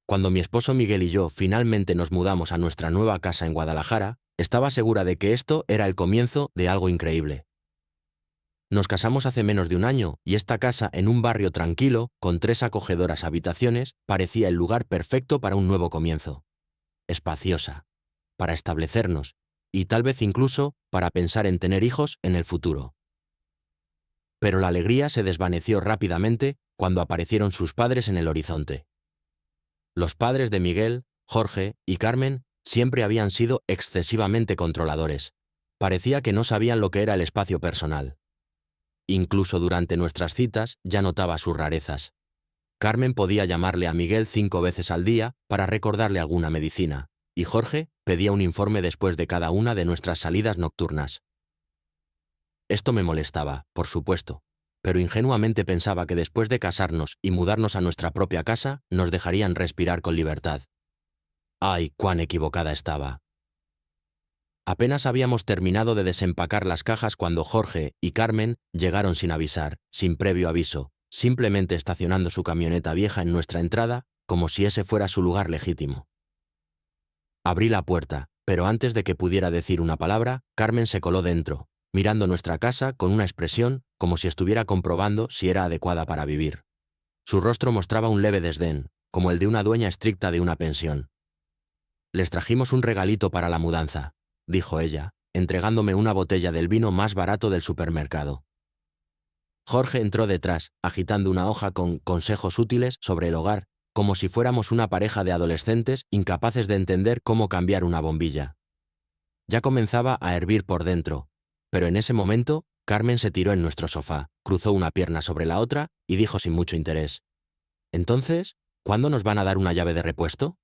Cuando mi esposo Miguel y yo finalmente nos mudamos a nuestra nueva casa en Guadalajara, estaba segura de que esto era el comienzo de algo increíble. Nos casamos hace menos de un año y esta casa en un barrio tranquilo, con 3 acogedoras habitaciones, parecía el lugar perfecto para un nuevo comienzo. Espaciosa, para establecernos, y tal vez incluso para pensar en tener hijos en el futuro. Pero la alegría se desvaneció rápidamente cuando aparecieron sus padres en el horizonte. Los padres de Miguel, Jorge y Carmen siempre habían sido excesivamente controladores. Parecía que no sabían lo que era el espacio personal. Incluso durante nuestras citas ya notaba sus rarezas. Carmen podía llamarle a Miguel 5 veces al día para recordarle alguna medicina, y Jorge pedía un informe después de cada una de nuestras salidas nocturnas. Esto me molestaba, por supuesto, pero ingenuamente pensaba que después de casarnos y mudarnos a nuestra propia casa, nos dejarían respirar con libertad. ¡Ay, cuán equivocada estaba! Apenas habíamos terminado de desempacar las cajas cuando Jorge y Carmen llegaron sin avisar, sin previo aviso, simplemente estacionando su camioneta vieja en nuestra entrada, como si ese fuera su lugar legítimo. Abrí la puerta, pero antes de que pudiera decir una palabra, Carmen se coló dentro, mirando nuestra casa con una expresión como si estuviera comprobando si era adecuada para vivir. Su rostro mostraba un leve desdén, como el de una dueña estricta de una pensión. «Les trajimos un regalito para la mudanza», dijo ella, entregándome una botella del vino más barato del supermercado. Jorge entró detrás, agitando una hoja con consejos útiles sobre el hogar, como si fuéramos una pareja de adolescentes incapaces de entender cómo cambiar una bombilla. Ya comenzaba a hervir por dentro, pero en ese momento, Carmen se tiró en nuestro sofá, cruzó una pierna sobre la otra y dijo sin mucho interés: «Entonces, ¿cuándo nos van a dar una llave de repuesto?».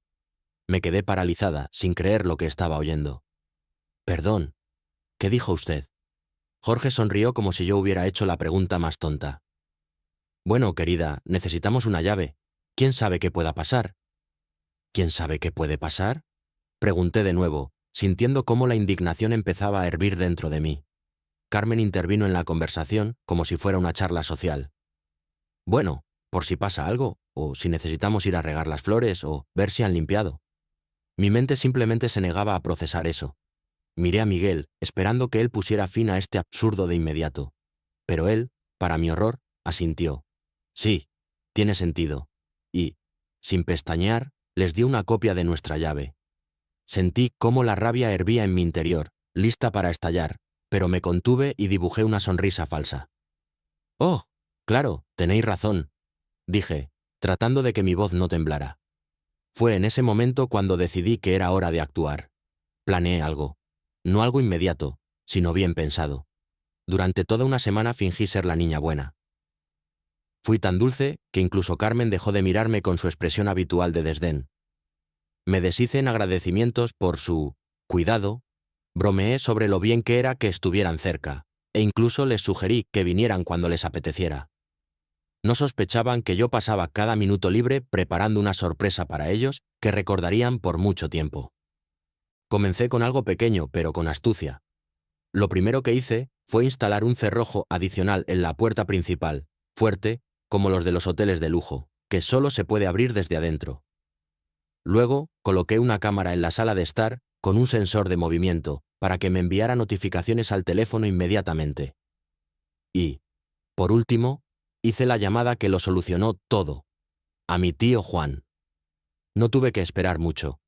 Me quedé paralizada, sin creer lo que estaba oyendo. «Perdón, ¿qué dijo usted?». Jorge sonrió como si yo hubiera hecho la pregunta más tonta. «Bueno, querida, necesitamos una llave. ¿Quién sabe qué pueda pasar?». «¿Quién sabe qué puede pasar?», pregunté de nuevo, sintiendo cómo la indignación empezaba a hervir dentro de mí. Carmen intervino en la conversación como si fuera una charla social. «Bueno, por si pasa algo, o si necesitamos ir a regar las flores, o ver si han limpiado». Mi mente simplemente se negaba a procesar eso. Miré a Miguel, esperando que él pusiera fin a este absurdo de inmediato. Pero él, para mi horror, asintió. «Sí, tiene sentido». Y, sin pestañear, les dio una copia de nuestra llave. Sentí cómo la rabia hervía en mi interior, lista para estallar, pero me contuve y dibujé una sonrisa falsa. «Oh, claro, tenéis razón», dije, tratando de que mi voz no temblara. Fue en ese momento cuando decidí que era hora de actuar. Planeé algo. No algo inmediato, sino bien pensado. Durante toda una semana fingí ser la niña buena. Fui tan dulce que incluso Carmen dejó de mirarme con su expresión habitual de desdén. Me deshice en agradecimientos por su cuidado, bromeé sobre lo bien que era que estuvieran cerca, e incluso les sugerí que vinieran cuando les apeteciera. No sospechaban que yo pasaba cada minuto libre preparando una sorpresa para ellos que recordarían por mucho tiempo. Comencé con algo pequeño, pero con astucia. Lo primero que hice fue instalar un cerrojo adicional en la puerta principal, fuerte, como los de los hoteles de lujo, que solo se puede abrir desde adentro. Luego, coloqué una cámara en la sala de estar con un sensor de movimiento para que me enviara notificaciones al teléfono inmediatamente. Y, por último, hice la llamada que lo solucionó todo, a mi tío Juan. No tuve que esperar mucho.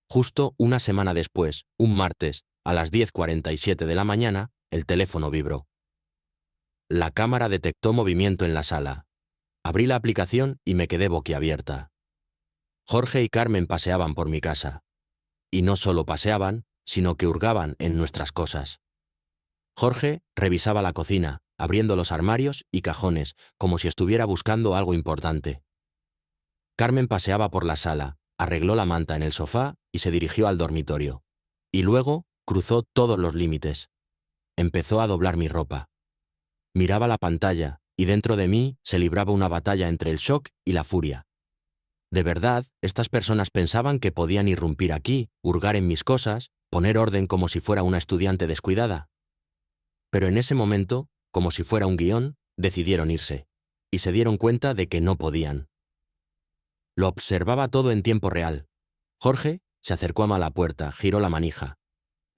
Justo una semana después, un martes, a las 10:47 de la mañana, el teléfono vibró. La cámara detectó movimiento en la sala. Abrí la aplicación y me quedé boquiabierta. Jorge y Carmen paseaban por mi casa. Y no solo paseaban, sino que hurgaban en nuestras cosas. Jorge revisaba la cocina, abriendo los armarios y cajones, como si estuviera buscando algo importante. Carmen paseaba por la sala, arregló la manta en el sofá y se dirigió al dormitorio. Y luego cruzó todos los límites. Empezó a doblar mi ropa. Miraba la pantalla y dentro de mí se libraba una batalla entre el shock y la furia. De verdad, estas personas pensaban que podían irrumpir aquí, hurgar en mis cosas, poner orden como si fuera una estudiante descuidada. Pero en ese momento, como si fuera un guión, decidieron irse, y se dieron cuenta de que no podían. Lo observaba todo en tiempo real. Jorge se acercó a la puerta, giró la manija.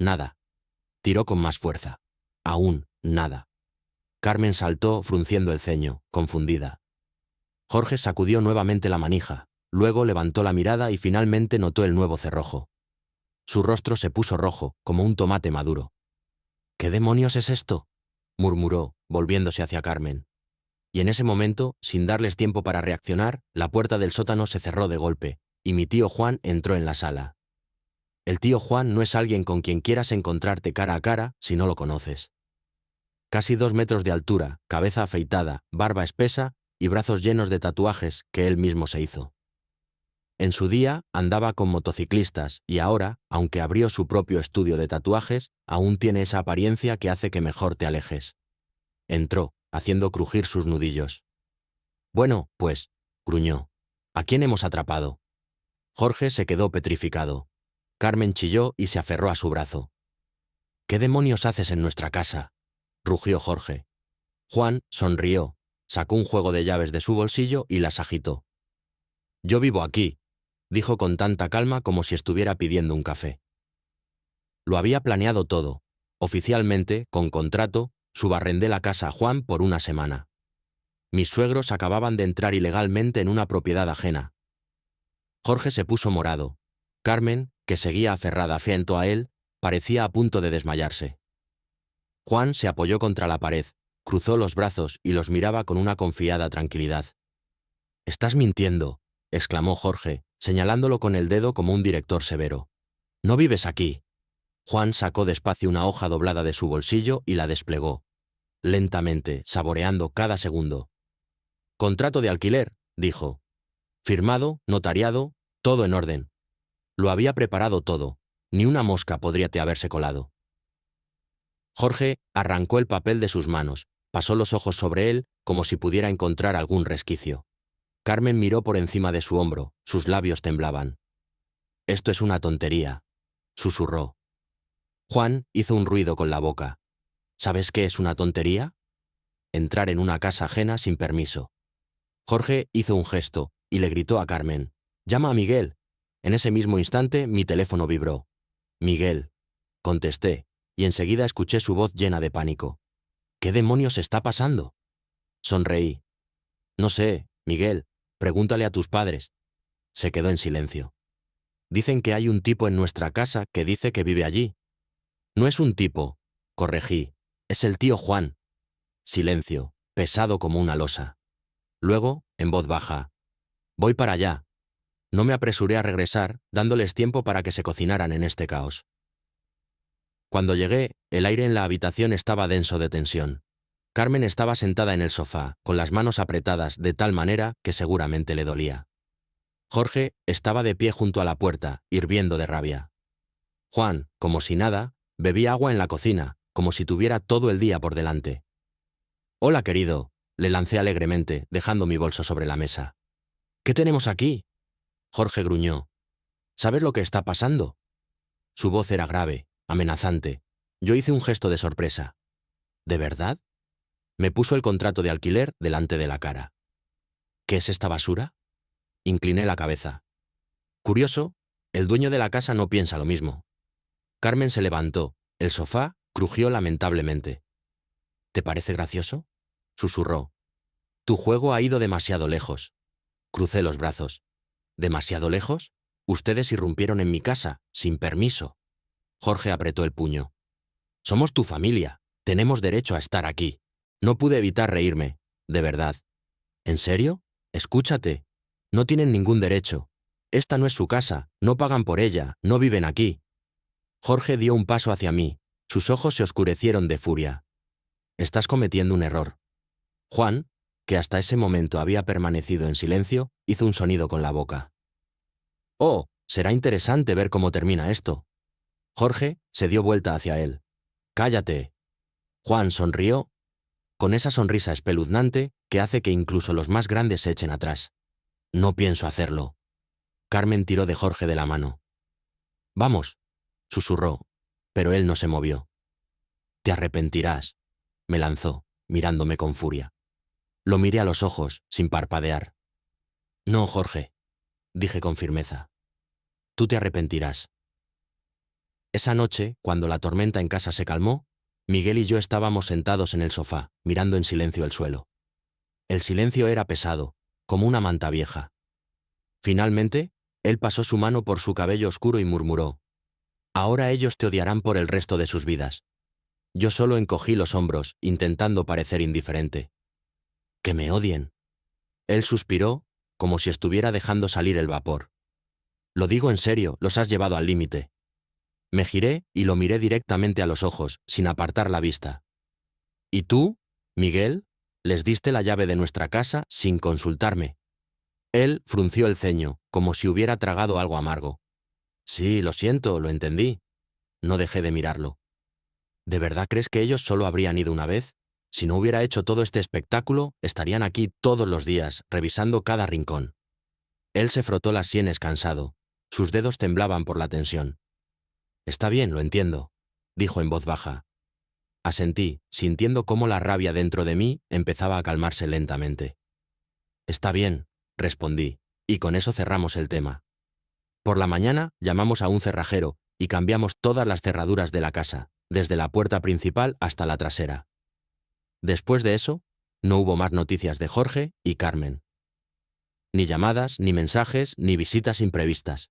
Nada. Tiró con más fuerza. Aún nada. Carmen saltó, frunciendo el ceño, confundida. Jorge sacudió nuevamente la manija, luego levantó la mirada y finalmente notó el nuevo cerrojo. Su rostro se puso rojo, como un tomate maduro. ¿Qué demonios es esto?, murmuró, volviéndose hacia Carmen. Y en ese momento, sin darles tiempo para reaccionar, la puerta del sótano se cerró de golpe, y mi tío Juan entró en la sala. El tío Juan no es alguien con quien quieras encontrarte cara a cara si no lo conoces. Casi 2 metros de altura, cabeza afeitada, barba espesa y brazos llenos de tatuajes que él mismo se hizo. En su día andaba con motociclistas y ahora, aunque abrió su propio estudio de tatuajes, aún tiene esa apariencia que hace que mejor te alejes. Entró, haciendo crujir sus nudillos. Bueno, pues, gruñó. ¿A quién hemos atrapado? Jorge se quedó petrificado. Carmen chilló y se aferró a su brazo. ¿Qué demonios haces en nuestra casa?, rugió Jorge. Juan sonrió, sacó un juego de llaves de su bolsillo y las agitó. Yo vivo aquí, dijo con tanta calma como si estuviera pidiendo un café. Lo había planeado todo. Oficialmente, con contrato, subarrendé la casa a Juan por una semana. Mis suegros acababan de entrar ilegalmente en una propiedad ajena. Jorge se puso morado. Carmen, que seguía aferrada frente a él, parecía a punto de desmayarse. Juan se apoyó contra la pared, cruzó los brazos y los miraba con una confiada tranquilidad. «Estás mintiendo», exclamó Jorge, señalándolo con el dedo como un director severo. «No vives aquí». Juan sacó despacio una hoja doblada de su bolsillo y la desplegó, lentamente, saboreando cada segundo. «Contrato de alquiler», dijo. «Firmado, notariado, todo en orden. Lo había preparado todo. Ni una mosca podría haberse colado». Jorge arrancó el papel de sus manos, pasó los ojos sobre él como si pudiera encontrar algún resquicio. Carmen miró por encima de su hombro, sus labios temblaban. «Esto es una tontería», susurró. Juan hizo un ruido con la boca. «¿Sabes qué es una tontería? Entrar en una casa ajena sin permiso». Jorge hizo un gesto y le gritó a Carmen: «Llama a Miguel». En ese mismo instante mi teléfono vibró. «Miguel», contesté, y enseguida escuché su voz llena de pánico. «¿Qué demonios está pasando?». Sonreí. «No sé, Miguel, pregúntale a tus padres». Se quedó en silencio. «Dicen que hay un tipo en nuestra casa que dice que vive allí». «No es un tipo», corregí, «es el tío Juan». Silencio, pesado como una losa. Luego, en voz baja: «Voy para allá». No me apresuré a regresar, dándoles tiempo para que se cocinaran en este caos. Cuando llegué, el aire en la habitación estaba denso de tensión. Carmen estaba sentada en el sofá, con las manos apretadas de tal manera que seguramente le dolía. Jorge estaba de pie junto a la puerta, hirviendo de rabia. Juan, como si nada, bebía agua en la cocina, como si tuviera todo el día por delante. «Hola, querido», le lancé alegremente, dejando mi bolso sobre la mesa. «¿Qué tenemos aquí?». Jorge gruñó. «¿Sabes lo que está pasando?». Su voz era grave, amenazante. Yo hice un gesto de sorpresa. «¿De verdad?». Me puso el contrato de alquiler delante de la cara. «¿Qué es esta basura?». Incliné la cabeza. Curioso, el dueño de la casa no piensa lo mismo. Carmen se levantó. El sofá crujió lamentablemente. «¿Te parece gracioso?», susurró. «Tu juego ha ido demasiado lejos». Crucé los brazos. «¿Demasiado lejos? Ustedes irrumpieron en mi casa, sin permiso». Jorge apretó el puño. «Somos tu familia. Tenemos derecho a estar aquí». No pude evitar reírme. De verdad. ¿En serio? Escúchate. No tienen ningún derecho. Esta no es su casa, no pagan por ella, no viven aquí. Jorge dio un paso hacia mí. Sus ojos se oscurecieron de furia. «Estás cometiendo un error». Juan, que hasta ese momento había permanecido en silencio, hizo un sonido con la boca. «Oh, será interesante ver cómo termina esto». Jorge se dio vuelta hacia él. «Cállate». Juan sonrió, con esa sonrisa espeluznante que hace que incluso los más grandes se echen atrás. «No pienso hacerlo». Carmen tiró de Jorge de la mano. «Vamos», susurró, pero él no se movió. «Te arrepentirás», me lanzó, mirándome con furia. Lo miré a los ojos, sin parpadear. «No, Jorge». dije con firmeza. Tú te arrepentirás. Esa noche, cuando la tormenta en casa se calmó, Miguel y yo estábamos sentados en el sofá, mirando en silencio el suelo. El silencio era pesado, como una manta vieja. Finalmente, él pasó su mano por su cabello oscuro y murmuró: «Ahora ellos te odiarán por el resto de sus vidas». Yo solo encogí los hombros, intentando parecer indiferente. «¿Que me odien?». Él suspiró, como si estuviera dejando salir el vapor. «Lo digo en serio, los has llevado al límite». Me giré y lo miré directamente a los ojos, sin apartar la vista. «¿Y tú, Miguel? Les diste la llave de nuestra casa sin consultarme». Él frunció el ceño, como si hubiera tragado algo amargo. «Sí, lo siento, lo entendí». No dejé de mirarlo. ¿De verdad crees que ellos solo habrían ido una vez? Si no hubiera hecho todo este espectáculo, estarían aquí todos los días, revisando cada rincón. Él se frotó las sienes cansado. Sus dedos temblaban por la tensión. «Está bien, lo entiendo», dijo en voz baja. Asentí, sintiendo cómo la rabia dentro de mí empezaba a calmarse lentamente. «Está bien», respondí, y con eso cerramos el tema. Por la mañana llamamos a un cerrajero y cambiamos todas las cerraduras de la casa, desde la puerta principal hasta la trasera. Después de eso, no hubo más noticias de Jorge y Carmen. Ni llamadas, ni mensajes, ni visitas imprevistas.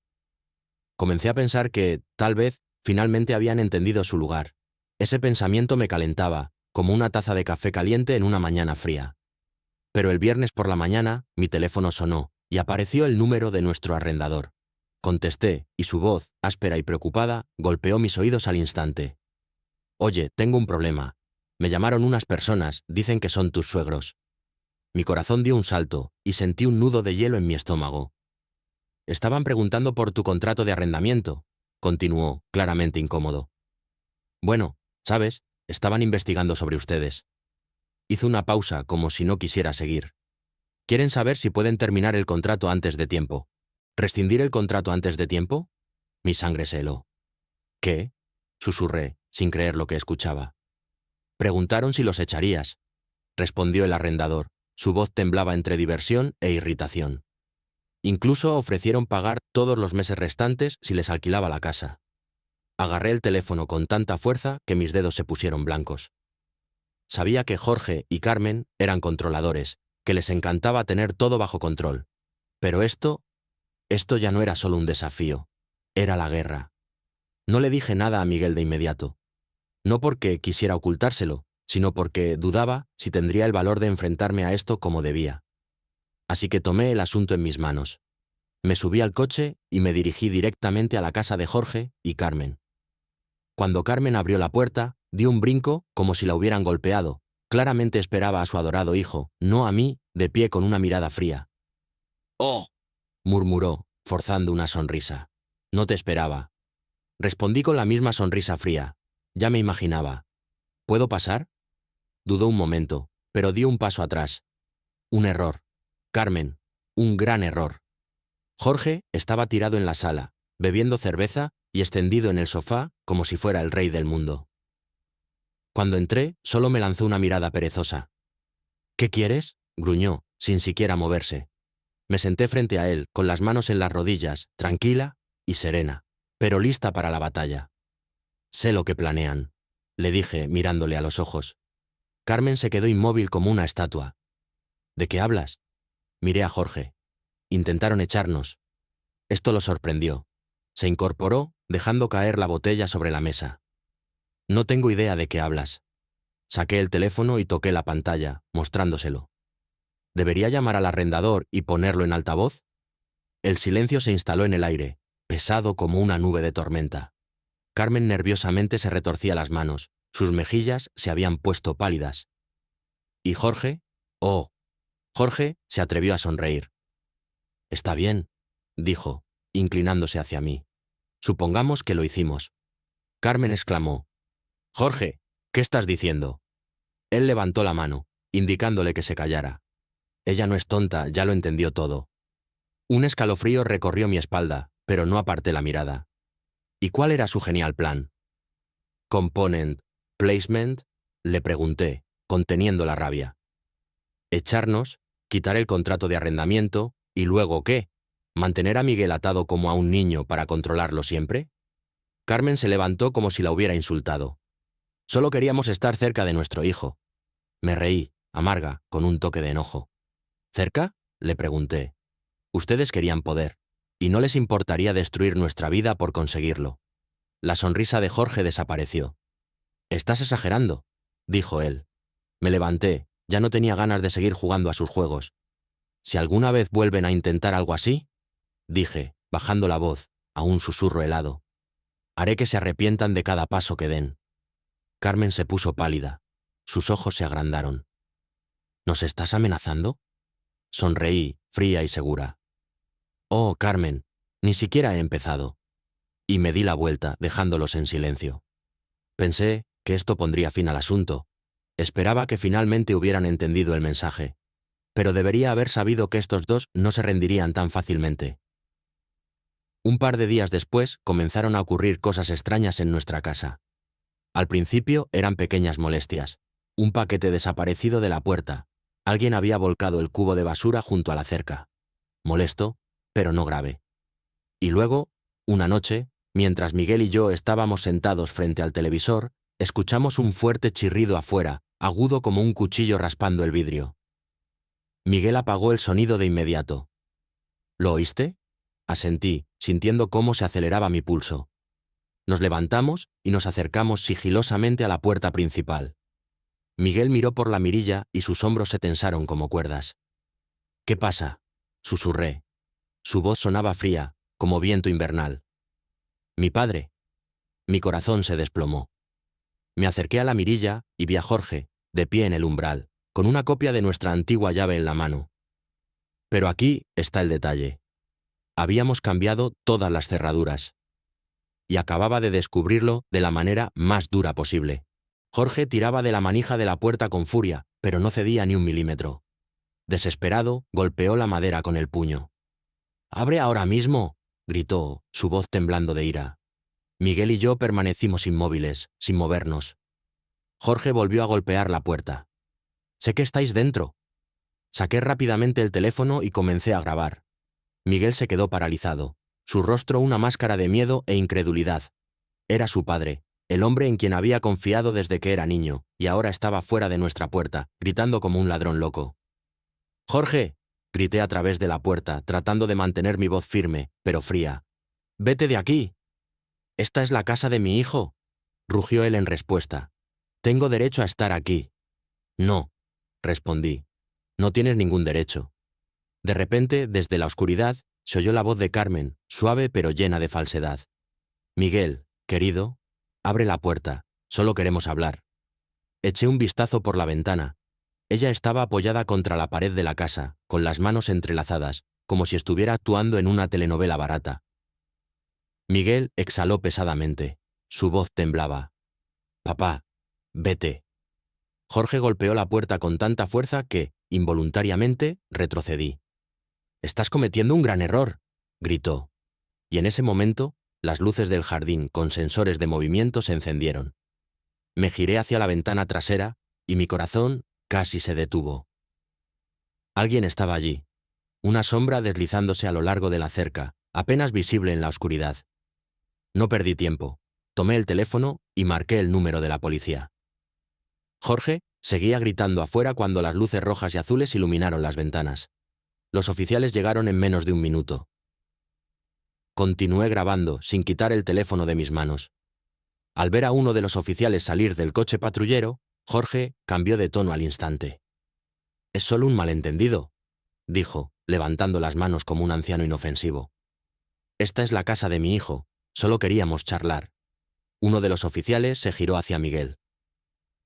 Comencé a pensar que, tal vez, finalmente habían entendido su lugar. Ese pensamiento me calentaba, como una taza de café caliente en una mañana fría. Pero el viernes por la mañana, mi teléfono sonó y apareció el número de nuestro arrendador. Contesté, y su voz, áspera y preocupada, golpeó mis oídos al instante. «Oye, tengo un problema. Me llamaron unas personas, dicen que son tus suegros». Mi corazón dio un salto y sentí un nudo de hielo en mi estómago. «Estaban preguntando por tu contrato de arrendamiento», continuó, claramente incómodo. «Bueno, ¿sabes? Estaban investigando sobre ustedes». Hizo una pausa, como si no quisiera seguir. «Quieren saber si pueden terminar el contrato antes de tiempo». «¿Rescindir el contrato antes de tiempo?». Mi sangre se heló. «¿Qué?», susurré, sin creer lo que escuchaba. «Preguntaron si los echarías», respondió el arrendador. Su voz temblaba entre diversión e irritación. «Incluso ofrecieron pagar todos los meses restantes si les alquilaba la casa». Agarré el teléfono con tanta fuerza que mis dedos se pusieron blancos. Sabía que Jorge y Carmen eran controladores, que les encantaba tener todo bajo control. Pero esto ya no era solo un desafío, era la guerra. No le dije nada a Miguel de inmediato. No porque quisiera ocultárselo, sino porque dudaba si tendría el valor de enfrentarme a esto como debía. Así que tomé el asunto en mis manos. Me subí al coche y me dirigí directamente a la casa de Jorge y Carmen. Cuando Carmen abrió la puerta, dio un brinco como si la hubieran golpeado. Claramente esperaba a su adorado hijo, no a mí, de pie con una mirada fría. «¡Oh!», murmuró, forzando una sonrisa. «No te esperaba». Respondí con la misma sonrisa fría. Ya me imaginaba. «¿Puedo pasar?». Dudó un momento, pero dio un paso atrás. Un error. Carmen, un gran error. Jorge estaba tirado en la sala, bebiendo cerveza y extendido en el sofá como si fuera el rey del mundo. Cuando entré, solo me lanzó una mirada perezosa. «¿Qué quieres?», gruñó, sin siquiera moverse. Me senté frente a él, con las manos en las rodillas, tranquila y serena, pero lista para la batalla. «Sé lo que planean», le dije, mirándole a los ojos. Carmen se quedó inmóvil como una estatua. «¿De qué hablas?». Miré a Jorge. «Intentaron echarnos». Esto lo sorprendió. Se incorporó, dejando caer la botella sobre la mesa. «No tengo idea de qué hablas». Saqué el teléfono y toqué la pantalla, mostrándoselo. ¿Debería llamar al arrendador y ponerlo en altavoz? El silencio se instaló en el aire, pesado como una nube de tormenta. Carmen nerviosamente se retorcía las manos, sus mejillas se habían puesto pálidas. ¿Y Jorge? Oh, Jorge se atrevió a sonreír. «Está bien», dijo, inclinándose hacia mí. «Supongamos que lo hicimos». Carmen exclamó: «Jorge, ¿qué estás diciendo?». Él levantó la mano, indicándole que se callara. Ella no es tonta, ya lo entendió todo. Un escalofrío recorrió mi espalda, pero no aparté la mirada. ¿Y cuál era su genial plan? «Component, placement», le pregunté, conteniendo la rabia. «Echarnos, quitar el contrato de arrendamiento, ¿y luego qué?», ¿Mantener a Miguel atado como a un niño para controlarlo siempre? Carmen se levantó como si la hubiera insultado. Solo queríamos estar cerca de nuestro hijo. Me reí, amarga, con un toque de enojo. ¿Cerca?, le pregunté. Ustedes querían poder, y no les importaría destruir nuestra vida por conseguirlo. La sonrisa de Jorge desapareció. «Estás exagerando», dijo él. Me levanté, ya no tenía ganas de seguir jugando a sus juegos. «Si alguna vez vuelven a intentar algo así», dije, bajando la voz, a un susurro helado, «haré que se arrepientan de cada paso que den». Carmen se puso pálida. Sus ojos se agrandaron. «¿Nos estás amenazando?». Sonreí, fría y segura. «Oh, Carmen, ni siquiera he empezado». Y me di la vuelta, dejándolos en silencio. Pensé que esto pondría fin al asunto. Esperaba que finalmente hubieran entendido el mensaje. Pero debería haber sabido que estos dos no se rendirían tan fácilmente. Un par de días después comenzaron a ocurrir cosas extrañas en nuestra casa. Al principio eran pequeñas molestias. Un paquete desaparecido de la puerta. Alguien había volcado el cubo de basura junto a la cerca. Molesto, pero no grave. Y luego, una noche, mientras Miguel y yo estábamos sentados frente al televisor, escuchamos un fuerte chirrido afuera, agudo como un cuchillo raspando el vidrio. Miguel apagó el sonido de inmediato. «¿Lo oíste?», asentí, sintiendo cómo se aceleraba mi pulso. Nos levantamos y nos acercamos sigilosamente a la puerta principal. Miguel miró por la mirilla y sus hombros se tensaron como cuerdas. «¿Qué pasa?», susurré. Su voz sonaba fría, como viento invernal. «Mi padre». Mi corazón se desplomó. Me acerqué a la mirilla y vi a Jorge, de pie en el umbral, con una copia de nuestra antigua llave en la mano. Pero aquí está el detalle. Habíamos cambiado todas las cerraduras. Y acababa de descubrirlo de la manera más dura posible. Jorge tiraba de la manija de la puerta con furia, pero no cedía ni un milímetro. Desesperado, golpeó la madera con el puño. «¡Abre ahora mismo!», gritó, su voz temblando de ira. Miguel y yo permanecimos inmóviles, sin movernos. Jorge volvió a golpear la puerta. «Sé que estáis dentro». Saqué rápidamente el teléfono y comencé a grabar. Miguel se quedó paralizado, su rostro una máscara de miedo e incredulidad. Era su padre, el hombre en quien había confiado desde que era niño, y ahora estaba fuera de nuestra puerta, gritando como un ladrón loco. «¡Jorge!», grité a través de la puerta, tratando de mantener mi voz firme, pero fría. «¡Vete de aquí!». «Esta es la casa de mi hijo», rugió él en respuesta. «Tengo derecho a estar aquí». «No», respondí. «No tienes ningún derecho». De repente, desde la oscuridad, se oyó la voz de Carmen, suave pero llena de falsedad. «Miguel, querido, abre la puerta, solo queremos hablar». Eché un vistazo por la ventana. Ella estaba apoyada contra la pared de la casa, con las manos entrelazadas, como si estuviera actuando en una telenovela barata. Miguel exhaló pesadamente. Su voz temblaba. «Papá, vete». Jorge golpeó la puerta con tanta fuerza que, involuntariamente, retrocedí. «Estás cometiendo un gran error», gritó. Y en ese momento, las luces del jardín con sensores de movimiento se encendieron. Me giré hacia la ventana trasera y mi corazón casi se detuvo. Alguien estaba allí, una sombra deslizándose a lo largo de la cerca, apenas visible en la oscuridad. No perdí tiempo. Tomé el teléfono y marqué el número de la policía. Jorge seguía gritando afuera cuando las luces rojas y azules iluminaron las ventanas. Los oficiales llegaron en menos de un minuto. Continué grabando, sin quitar el teléfono de mis manos. Al ver a uno de los oficiales salir del coche patrullero, Jorge cambió de tono al instante. «Es solo un malentendido», dijo, levantando las manos como un anciano inofensivo. «Esta es la casa de mi hijo, solo queríamos charlar». Uno de los oficiales se giró hacia Miguel.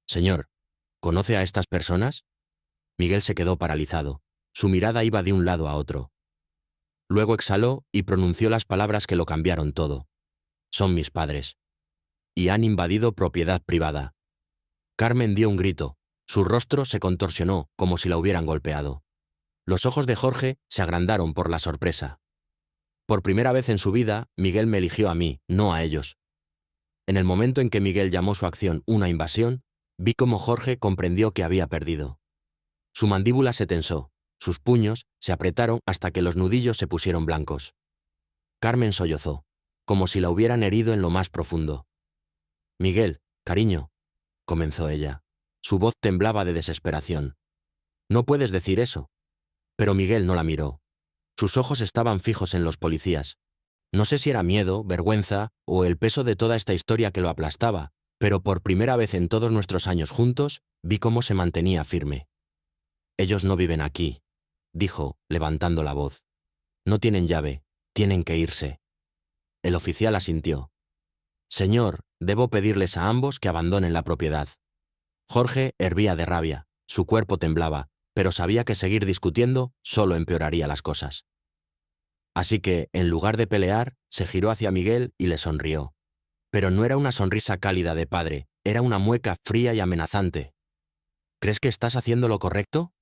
«Señor, ¿conoce a estas personas?». Miguel se quedó paralizado. Su mirada iba de un lado a otro. Luego exhaló y pronunció las palabras que lo cambiaron todo. «Son mis padres. Y han invadido propiedad privada». Carmen dio un grito. Su rostro se contorsionó como si la hubieran golpeado. Los ojos de Jorge se agrandaron por la sorpresa. Por primera vez en su vida, Miguel me eligió a mí, no a ellos. En el momento en que Miguel llamó su acción una invasión, vi cómo Jorge comprendió que había perdido. Su mandíbula se tensó, Sus puños se apretaron hasta que los nudillos se pusieron blancos. Carmen sollozó, como si la hubieran herido en lo más profundo. «Miguel, cariño», comenzó ella. Su voz temblaba de desesperación. «No puedes decir eso». Pero Miguel no la miró. Sus ojos estaban fijos en los policías. No sé si era miedo, vergüenza o el peso de toda esta historia que lo aplastaba, pero por primera vez en todos nuestros años juntos vi cómo se mantenía firme. «Ellos no viven aquí», dijo, levantando la voz. «No tienen llave, tienen que irse». El oficial asintió. «Señor, debo pedirles a ambos que abandonen la propiedad». Jorge hervía de rabia, su cuerpo temblaba, pero sabía que seguir discutiendo solo empeoraría las cosas. Así que, en lugar de pelear, se giró hacia Miguel y le sonrió. Pero no era una sonrisa cálida de padre, era una mueca fría y amenazante. «¿Crees que estás haciendo lo correcto?»,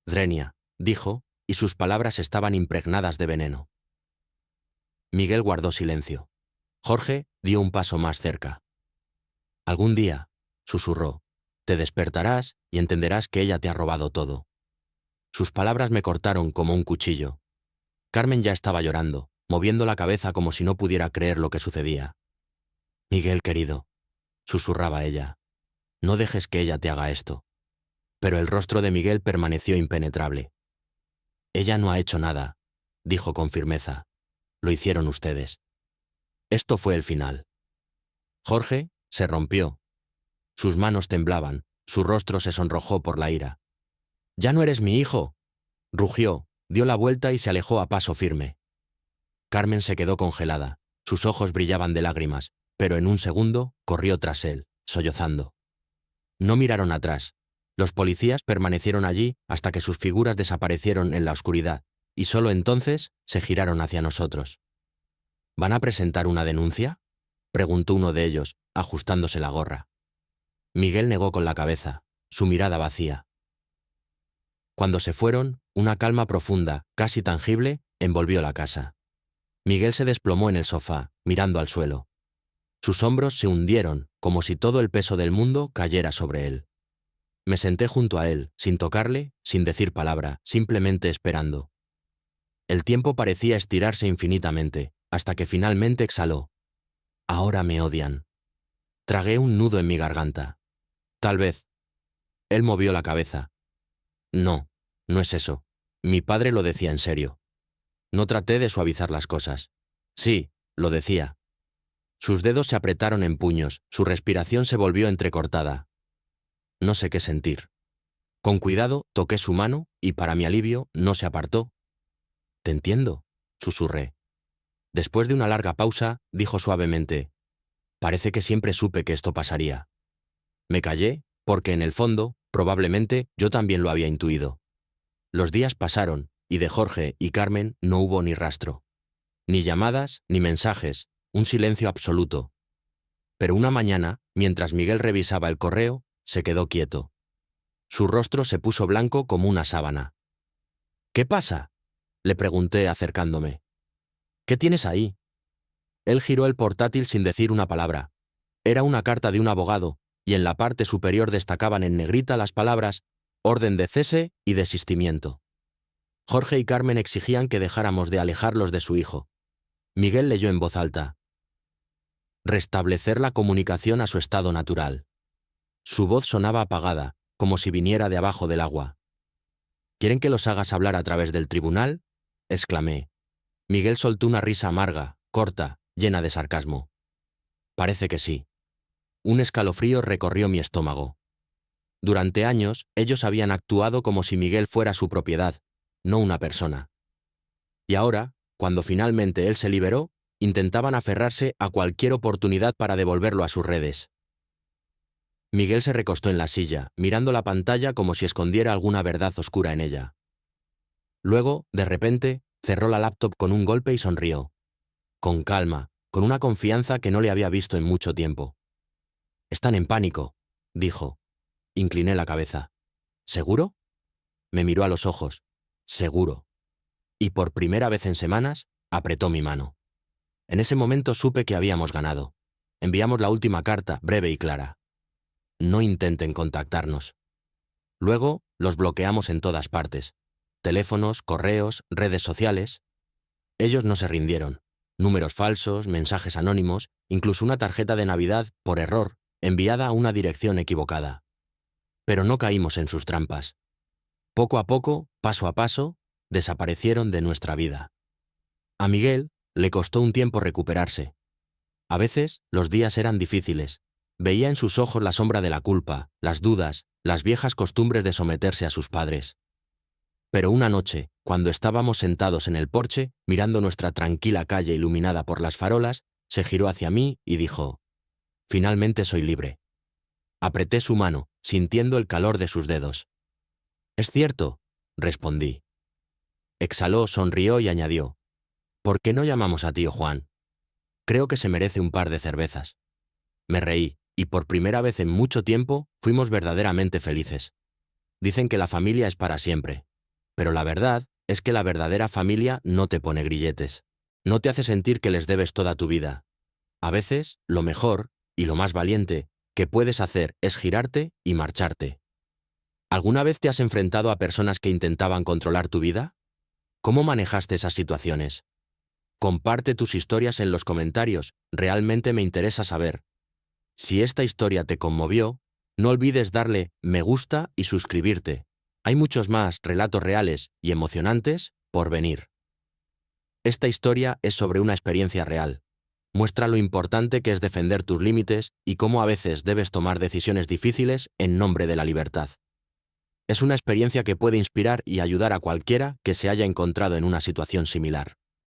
Drenia dijo, y sus palabras estaban impregnadas de veneno. Miguel guardó silencio. Jorge dio un paso más cerca. «Algún día», susurró, «te despertarás y entenderás que ella te ha robado todo». Sus palabras me cortaron como un cuchillo. Carmen ya estaba llorando, moviendo la cabeza como si no pudiera creer lo que sucedía. «Miguel, querido», susurraba ella, «no dejes que ella te haga esto». Pero el rostro de Miguel permaneció impenetrable. «Ella no ha hecho nada», dijo con firmeza. «Lo hicieron ustedes». Esto fue el final. Jorge se rompió. Sus manos temblaban, su rostro se sonrojó por la ira. «¡Ya no eres mi hijo!», rugió, dio la vuelta y se alejó a paso firme. Carmen se quedó congelada, sus ojos brillaban de lágrimas, pero en un segundo corrió tras él, sollozando. No miraron atrás. Los policías permanecieron allí hasta que sus figuras desaparecieron en la oscuridad, y solo entonces se giraron hacia nosotros. «¿Van a presentar una denuncia?», preguntó uno de ellos, ajustándose la gorra. Miguel negó con la cabeza, su mirada vacía. Cuando se fueron, una calma profunda, casi tangible, envolvió la casa. Miguel se desplomó en el sofá, mirando al suelo. Sus hombros se hundieron, como si todo el peso del mundo cayera sobre él. Me senté junto a él, sin tocarle, sin decir palabra, simplemente esperando. El tiempo parecía estirarse infinitamente, hasta que finalmente exhaló. «Ahora me odian». Tragué un nudo en mi garganta. «Tal vez». Él movió la cabeza. «No, no es eso. Mi padre lo decía en serio». No traté de suavizar las cosas. «Sí, lo decía». Sus dedos se apretaron en puños, su respiración se volvió entrecortada. No sé qué sentir. Con cuidado toqué su mano y, para mi alivio, no se apartó. «Te entiendo», susurré. Después de una larga pausa, dijo suavemente: «Parece que siempre supe que esto pasaría». Me callé, porque en el fondo, probablemente, yo también lo había intuido. Los días pasaron, y de Jorge y Carmen no hubo ni rastro. Ni llamadas, ni mensajes, un silencio absoluto. Pero una mañana, mientras Miguel revisaba el correo, se quedó quieto. Su rostro se puso blanco como una sábana. «¿Qué pasa?», le pregunté acercándome. «¿Qué tienes ahí?». Él giró el portátil sin decir una palabra. Era una carta de un abogado, y en la parte superior destacaban en negrita las palabras «orden de cese y desistimiento». Jorge y Carmen exigían que dejáramos de alejarlos de su hijo. Miguel leyó en voz alta: «restablecer la comunicación a su estado natural». Su voz sonaba apagada, como si viniera de abajo del agua. «¿Quieren que los hagas hablar a través del tribunal?», exclamé. Miguel soltó una risa amarga, corta, llena de sarcasmo. «Parece que sí». Un escalofrío recorrió mi estómago. Durante años, ellos habían actuado como si Miguel fuera su propiedad, no una persona. Y ahora, cuando finalmente él se liberó, intentaban aferrarse a cualquier oportunidad para devolverlo a sus redes. Miguel se recostó en la silla, mirando la pantalla como si escondiera alguna verdad oscura en ella. Luego, de repente, cerró la laptop con un golpe y sonrió. Con calma, con una confianza que no le había visto en mucho tiempo. «Están en pánico», dijo. Incliné la cabeza. «¿Seguro?». Me miró a los ojos. «Seguro». Y por primera vez en semanas, apretó mi mano. En ese momento supe que habíamos ganado. Enviamos la última carta, breve y clara. «No intenten contactarnos». Luego, los bloqueamos en todas partes. teléfonos, correos, redes sociales. Ellos no se rindieron. Números falsos, mensajes anónimos, incluso una tarjeta de Navidad, por error, enviada a una dirección equivocada. Pero no caímos en sus trampas. Poco a poco, paso a paso, desaparecieron de nuestra vida. A Miguel le costó un tiempo recuperarse. A veces, los días eran difíciles. Veía en sus ojos la sombra de la culpa, las dudas, las viejas costumbres de someterse a sus padres. Pero una noche, cuando estábamos sentados en el porche, mirando nuestra tranquila calle iluminada por las farolas, se giró hacia mí y dijo: «Finalmente soy libre». Apreté su mano, sintiendo el calor de sus dedos. «Es cierto», respondí. Exhaló, sonrió y añadió: «¿Por qué no llamamos a tío Juan? Creo que se merece un par de cervezas». Me reí, y por primera vez en mucho tiempo fuimos verdaderamente felices. Dicen que la familia es para siempre. Pero la verdad es que la verdadera familia no te pone grilletes. No te hace sentir que les debes toda tu vida. A veces, lo mejor, y lo más valiente, que puedes hacer es girarte y marcharte. ¿Alguna vez te has enfrentado a personas que intentaban controlar tu vida? ¿Cómo manejaste esas situaciones? Comparte tus historias en los comentarios, realmente me interesa saber. Si esta historia te conmovió, no olvides darle me gusta y suscribirte. Hay muchos más relatos reales y emocionantes por venir. Esta historia es sobre una experiencia real. Muestra lo importante que es defender tus límites y cómo a veces debes tomar decisiones difíciles en nombre de la libertad. Es una experiencia que puede inspirar y ayudar a cualquiera que se haya encontrado en una situación similar.